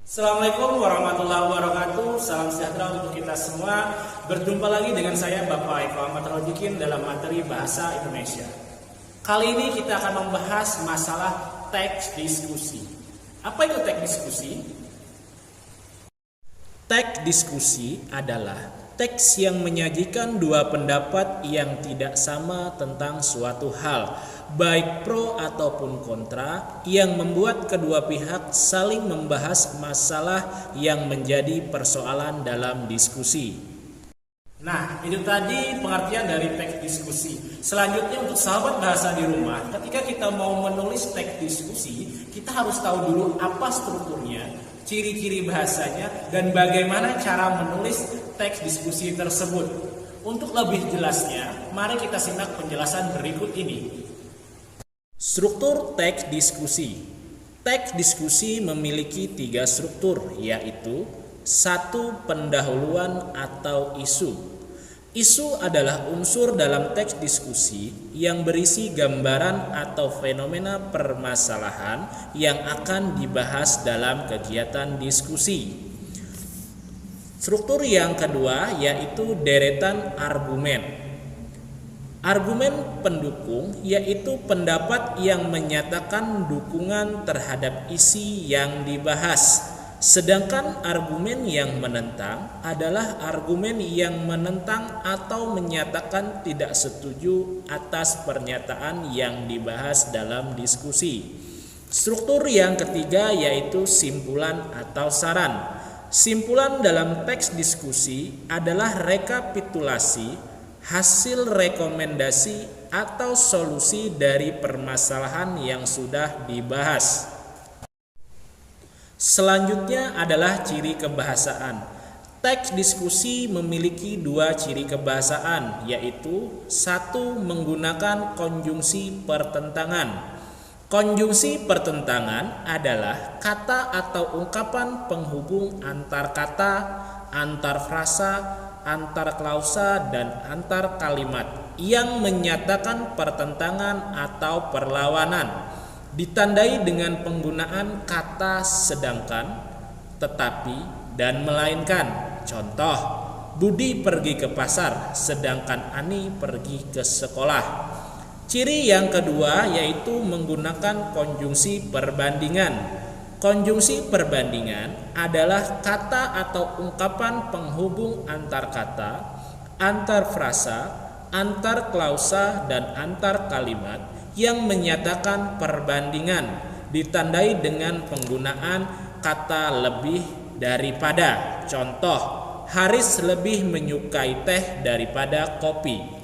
Assalamualaikum warahmatullahi wabarakatuh. Salam sejahtera untuk kita semua. Berjumpa lagi dengan saya Bapak Eko Ahmad Rojikin dalam materi Bahasa Indonesia. Kali ini kita akan membahas masalah teks diskusi. Apa itu teks diskusi? Teks diskusi adalah teks yang menyajikan dua pendapat yang tidak sama tentang suatu hal, baik pro ataupun kontra, yang membuat kedua pihak saling membahas masalah yang menjadi persoalan dalam diskusi. Nah, itu tadi pengertian dari teks diskusi. Selanjutnya untuk sahabat bahasa di rumah, ketika kita mau menulis teks diskusi, kita harus tahu dulu apa strukturnya, ciri-ciri bahasanya, dan bagaimana cara menulis teks diskusi tersebut. Untuk lebih jelasnya, mari kita simak penjelasan berikut ini. Struktur teks diskusi. Teks diskusi memiliki tiga struktur, yaitu 1. Pendahuluan atau isu. Isu adalah unsur dalam teks diskusi yang berisi gambaran atau fenomena permasalahan yang akan dibahas dalam kegiatan diskusi. Struktur yang kedua yaitu deretan argumen. Argumen pendukung yaitu pendapat yang menyatakan dukungan terhadap isi yang dibahas. Sedangkan argumen yang menentang adalah argumen yang menentang atau menyatakan tidak setuju atas pernyataan yang dibahas dalam diskusi. Struktur yang ketiga yaitu simpulan atau saran. Simpulan dalam teks diskusi adalah rekapitulasi, hasil rekomendasi atau solusi dari permasalahan yang sudah dibahas. Selanjutnya adalah ciri kebahasaan. Teks diskusi memiliki dua ciri kebahasaan, yaitu 1. Menggunakan konjungsi pertentangan. Konjungsi pertentangan adalah kata atau ungkapan penghubung antar kata, antar frasa, antar klausa, dan antar kalimat yang menyatakan pertentangan atau perlawanan. Ditandai dengan penggunaan kata sedangkan, tetapi, dan melainkan. Contoh, Budi pergi ke pasar, sedangkan Ani pergi ke sekolah. Ciri yang kedua yaitu menggunakan konjungsi perbandingan. Konjungsi perbandingan adalah kata atau ungkapan penghubung antar kata, antar frasa, antar klausa, dan antar kalimat yang menyatakan perbandingan, ditandai dengan penggunaan kata lebih daripada. Contoh, Haris lebih menyukai teh daripada kopi.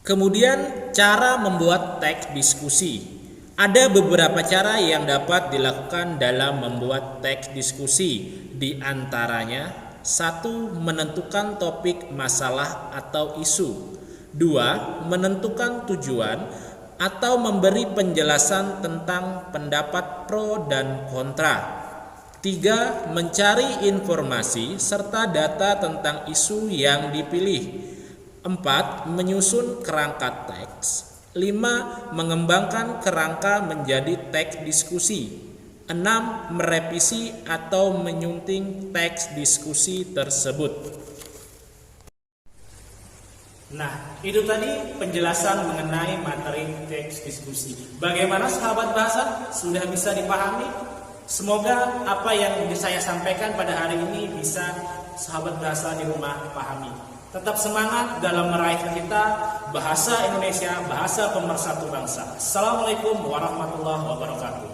Kemudian cara membuat teks diskusi. Ada beberapa cara yang dapat dilakukan dalam membuat teks diskusi. Di antaranya, 1. Menentukan topik masalah atau isu. 2. Menentukan tujuan atau memberi penjelasan tentang pendapat pro dan kontra. 3. Mencari informasi serta data tentang isu yang dipilih. 4. Menyusun kerangka teks. 5. Mengembangkan kerangka menjadi teks diskusi. 6. Merevisi atau menyunting teks diskusi tersebut. Nah, itu tadi penjelasan mengenai materi teks diskusi. Bagaimana sahabat bahasa? Sudah bisa dipahami? Semoga apa yang saya sampaikan pada hari ini bisa sahabat bahasa di rumah pahami. Tetap semangat dalam meraih kita bahasa Indonesia, bahasa pemersatu bangsa. Assalamualaikum warahmatullahi wabarakatuh.